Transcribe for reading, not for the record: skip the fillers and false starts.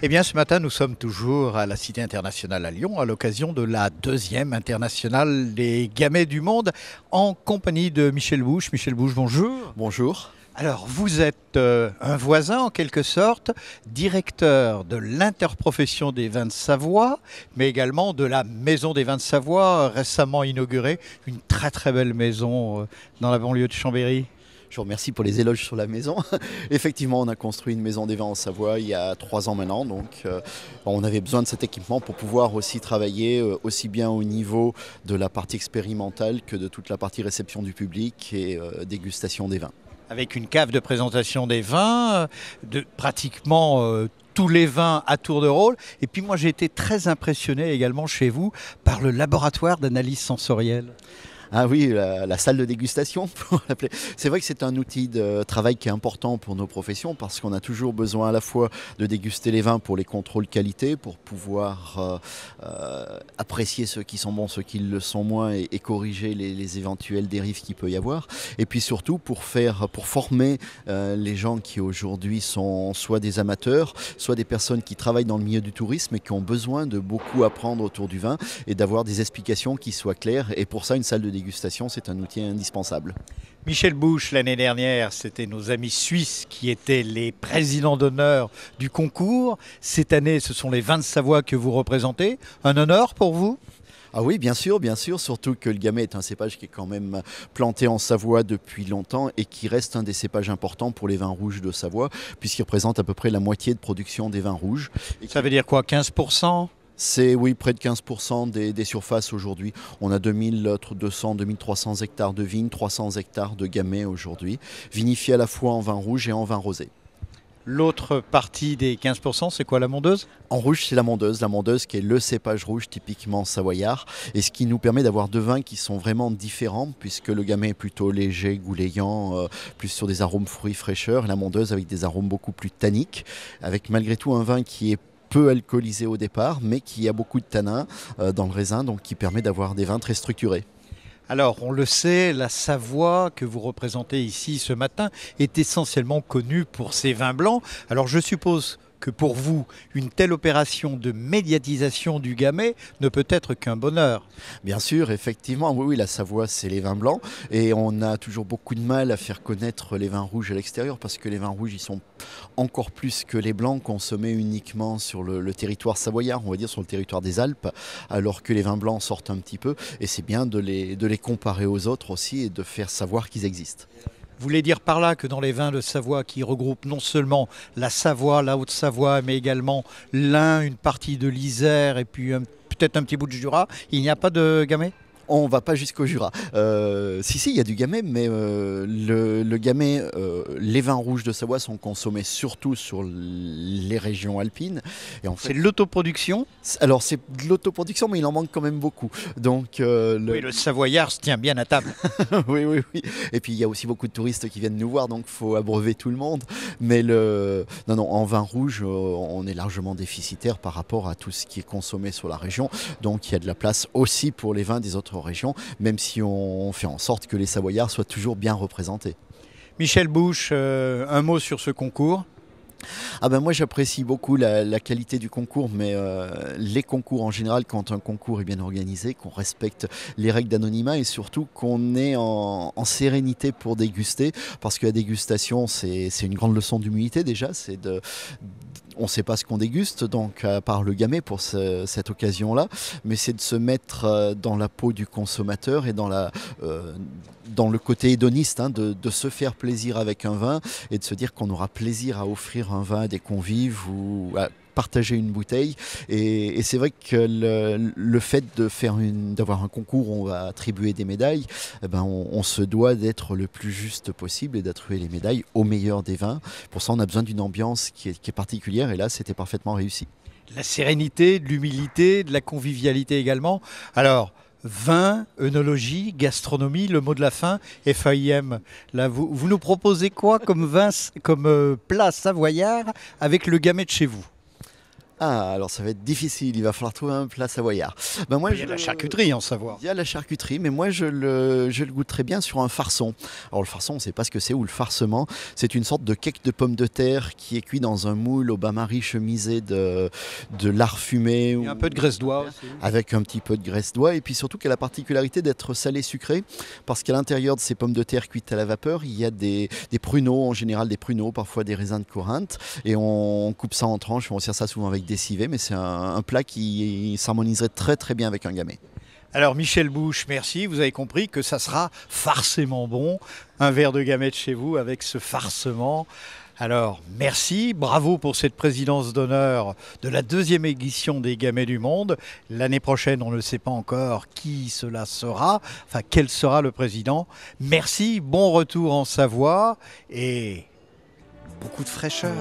Eh bien, ce matin, nous sommes toujours à la Cité internationale à Lyon, à l'occasion de la deuxième internationale des gamets du monde, en compagnie de Michel Bouche. Michel Bouche, bonjour. Bonjour. Alors, vous êtes un voisin, en quelque sorte, directeur de l'interprofession des vins de Savoie, mais également de la Maison des vins de Savoie, récemment inaugurée, une très très belle maison dans la banlieue de Chambéry. Je vous remercie pour les éloges sur la maison. Effectivement, on a construit une maison des vins en Savoie il y a 3 ans maintenant. Donc, on avait besoin de cet équipement pour pouvoir aussi travailler aussi bien au niveau de la partie expérimentale que de toute la partie réception du public et dégustation des vins. Avec une cave de présentation des vins, de pratiquement tous les vins à tour de rôle. Et puis moi, j'ai été très impressionné également chez vous par le laboratoire d'analyse sensorielle. Ah oui, la salle de dégustation, pour l'appeler. C'est vrai que c'est un outil de travail qui est important pour nos professions parce qu'on a toujours besoin à la fois de déguster les vins pour les contrôles qualité, pour pouvoir apprécier ceux qui sont bons, ceux qui le sont moins et corriger les éventuelles dérives qu'il peut y avoir. Et puis surtout pour former les gens qui aujourd'hui sont soit des amateurs, soit des personnes qui travaillent dans le milieu du tourisme et qui ont besoin de beaucoup apprendre autour du vin et d'avoir des explications qui soient claires. Et pour ça, une salle de dégustation, c'est un outil indispensable. Michel Bouche, l'année dernière, c'était nos amis suisses qui étaient les présidents d'honneur du concours. Cette année, ce sont les vins de Savoie que vous représentez. Un honneur pour vous ? Ah oui, bien sûr, surtout que le gamay est un cépage qui est quand même planté en Savoie depuis longtemps et qui reste un des cépages importants pour les vins rouges de Savoie, puisqu'il représente à peu près la moitié de production des vins rouges. Ça veut dire quoi, 15%? C'est oui, près de 15% des surfaces aujourd'hui. On a 2200, 2300 hectares de vignes, 300 hectares de gamay aujourd'hui, vinifiés à la fois en vin rouge et en vin rosé. L'autre partie des 15%, c'est quoi, la mondeuse ? En rouge, c'est la mondeuse qui est le cépage rouge typiquement savoyard et ce qui nous permet d'avoir deux vins qui sont vraiment différents puisque le gamay est plutôt léger, goulayant, plus sur des arômes fruits, fraîcheur, et la mondeuse avec des arômes beaucoup plus tanniques, avec malgré tout un vin qui est peu alcoolisé au départ, mais qui a beaucoup de tanins dans le raisin, donc qui permet d'avoir des vins très structurés. Alors, on le sait, la Savoie que vous représentez ici ce matin est essentiellement connue pour ses vins blancs. Alors, je suppose que pour vous, une telle opération de médiatisation du gamay ne peut être qu'un bonheur. Bien sûr, effectivement, oui, la Savoie, c'est les vins blancs. Et on a toujours beaucoup de mal à faire connaître les vins rouges à l'extérieur parce que les vins rouges, ils sont encore plus que les blancs consommés uniquement sur le territoire savoyard, on va dire sur le territoire des Alpes, alors que les vins blancs sortent un petit peu. Et c'est bien de les comparer aux autres aussi et de faire savoir qu'ils existent. Vous voulez dire par là que dans les vins de Savoie qui regroupent non seulement la Savoie, la Haute-Savoie, mais également l'Ain, une partie de l'Isère et puis peut-être un petit bout de Jura, il n'y a pas de gamay ? On ne va pas jusqu'au Jura. Si, il y a du gamay, mais le gamay, les vins rouges de Savoie sont consommés surtout sur les régions alpines. Et en fait, c'est de l'autoproduction ? Alors c'est de l'autoproduction, mais il en manque quand même beaucoup. Donc, oui, le Savoyard se tient bien à table. oui. Et puis il y a aussi beaucoup de touristes qui viennent nous voir, donc il faut abreuver tout le monde. Mais non, en vin rouge, on est largement déficitaire par rapport à tout ce qui est consommé sur la région. Donc il y a de la place aussi pour les vins des autres régions, même si on fait en sorte que les Savoyards soient toujours bien représentés. Michel Bouche, un mot sur ce concours ? Moi j'apprécie beaucoup la qualité du concours, mais les concours en général, quand un concours est bien organisé, qu'on respecte les règles d'anonymat et surtout qu'on est en sérénité pour déguster, parce que la dégustation c'est une grande leçon d'humilité déjà, on ne sait pas ce qu'on déguste, donc à part le gamay pour cette occasion-là, mais c'est de se mettre dans la peau du consommateur et dans le côté hédoniste, de se faire plaisir avec un vin et de se dire qu'on aura plaisir à offrir un vin à des convives ou à partager une bouteille. Et c'est vrai que le fait d'avoir un concours où on va attribuer des médailles, on se doit d'être le plus juste possible et d'attribuer les médailles aux meilleurs des vins. Pour ça, on a besoin d'une ambiance qui est particulière et là, c'était parfaitement réussi. La sérénité, de l'humilité, de la convivialité également. Alors, vin, œnologie, gastronomie, le mot de la fin, FAIM. Là, vous nous proposez quoi comme vin, comme plat savoyard avec le gamay de chez vous ? Ah, alors ça va être difficile, il va falloir trouver un plat savoyard. Ben moi, Il y a de la charcuterie en Savoie. Il y a la charcuterie, mais moi je le goûterais bien sur un farçon. Alors le farçon, on ne sait pas ce que c'est, ou le farcement, c'est une sorte de cake de pommes de terre qui est cuit dans un moule au bain-marie chemisé de lard fumé. Il y a un peu de graisse d'oie aussi. Avec un petit peu de graisse d'oie, et puis surtout qui a la particularité d'être salé-sucré, parce qu'à l'intérieur de ces pommes de terre cuites à la vapeur, il y a des pruneaux, en général des pruneaux, parfois des raisins de Corinthe, et on coupe ça en tranches, on sert ça souvent avec des civets, mais c'est un plat qui s'harmoniserait très très bien avec un gamay. Alors Michel Bouche, merci. Vous avez compris que ça sera farcément bon. Un verre de gamay de chez vous avec ce farcement. Alors merci, bravo pour cette présidence d'honneur de la 2e édition des Gamets du Monde. L'année prochaine, on ne sait pas encore qui cela sera, enfin quel sera le président. Merci, bon retour en Savoie et beaucoup de fraîcheur.